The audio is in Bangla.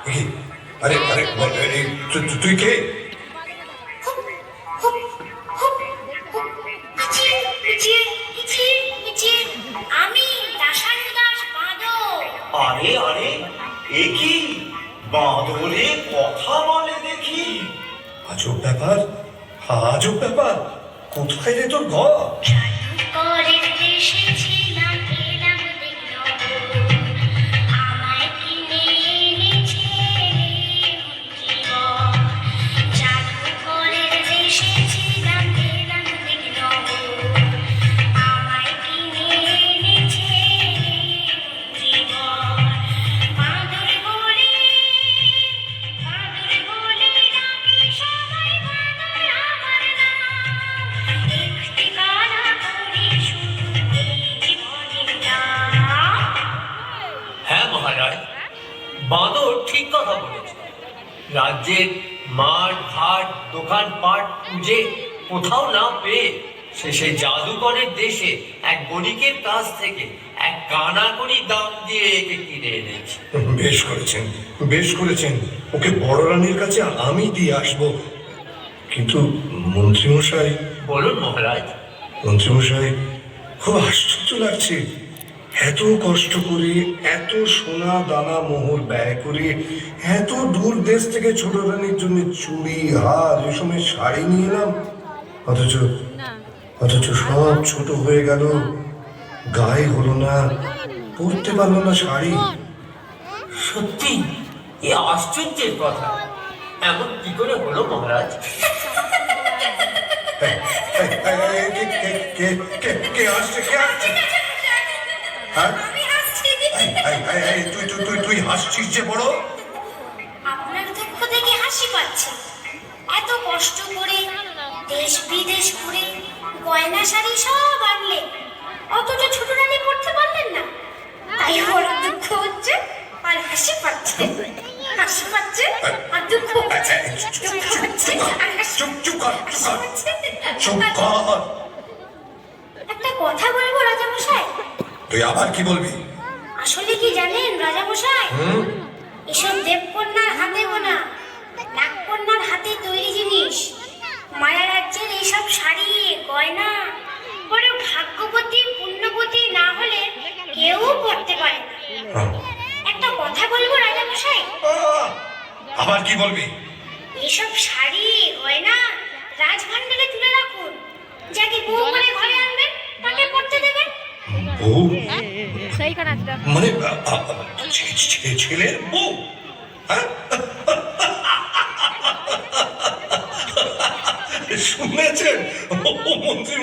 আরে আরে তুই কে? আমি দাশানু দাস বাঁদর। আরে আরে, এ কি বাঁদরে কথা বলে দেখি? আজব ব্যাপার, আজব ব্যাপার। কোথায় রে তোর ঘর? জাদুকরের দেশে ছিলাম, এলাম দেখলাম আমায় কিনে এনেছে জীবন। জাদুকরের দেশে ছিলাম, এলাম দেখলাম আমায় কিনে এনেছে জীবন। বাঁদর বলে ডাকে সবাই, বাঁদর আমার নাম। একটি কানা করে শুধু এই জীবনের নাম। হ্যাঁ মহারাজ, বাঁদর ঠিক কথা বলেছে। রাজ্যের মাঠ ঘাট দোকানপাট খুঁজে কোথাও না পেয়ে শেষে জাদুকরের দেশে এক বণিকের কাছ থেকে এক কানাকড়ি দাম দিয়ে একে কিনে এনেছে। বেশ করেছেন, বেশ করেছেন। ওকে বড় রানীর কাছে আমি দিয়ে আসবো। কিন্তু মন্ত্রীমশাই, বলুন মহারাজ। মন্ত্রীমশাই, খুব আশ্চর্য লাগছে। এত কষ্ট করে, এত সোনা দানা মোহর ব্যয় করে, এত দূর দেশ থেকে ছোট রানীর জন্য চুড়ি হার রেশমের শাড়ি নিয়ে এলাম, অথচ অথচ সব ছোট হয়ে গেল। গায়ে হলো না, পরতে পারলো না শাড়ি। সত্যি এ আশ্চর্যের কথা। এমন কি করে হলো মহারাজ? এই, এই, এই, এই, কে আসছে, কে আসছে? হ্যাঁ? আমি হাসছি। তুই হাসছিস যে বড়। আপনার দুঃখ দেখে হাসি পাচ্ছে। এত কষ্ট করে দেশ বিদেশ ঘুরে গয়না শাড়ি সব আনলে, অথচ ছোট রানী পড়তে পারলেন না। তাই বড় দুঃখ হচ্ছে আর হাসি পাচ্ছে। হাসি পাচ্ছে আর দুঃখ হচ্ছে। দুঃখ হচ্ছে আর হাসি চুপ কর, পাচ্ছে। চুপ কর। একটা কথা বলবো রাজামশাই? তুই আবার কি বলবি? আসলে কি জানেন রাজামশাই, এসব দেবকন্যার হাতে বোনা, নাগকন্যার হাতে তৈরি জিনিস, মায়া রাজ্যের এইসব শাড়ি গয়না পরে ভাগ্যবতী পুণ্যবতী না হলে কেউ পড়তে পারে না। একটা কথা বলবো রাজামশাই? আবার কি বলবি? এইসব শাড়ি গয়না রাজভান্ডারে তুলে রাখুন। যাকে বউ করে ঘরে আনবেন তাকে পড়তে দেবেন। বউ? सही का नाचता মানে ছেলের বউ? হ্যাঁ? শুনেছেন মন্ত্রী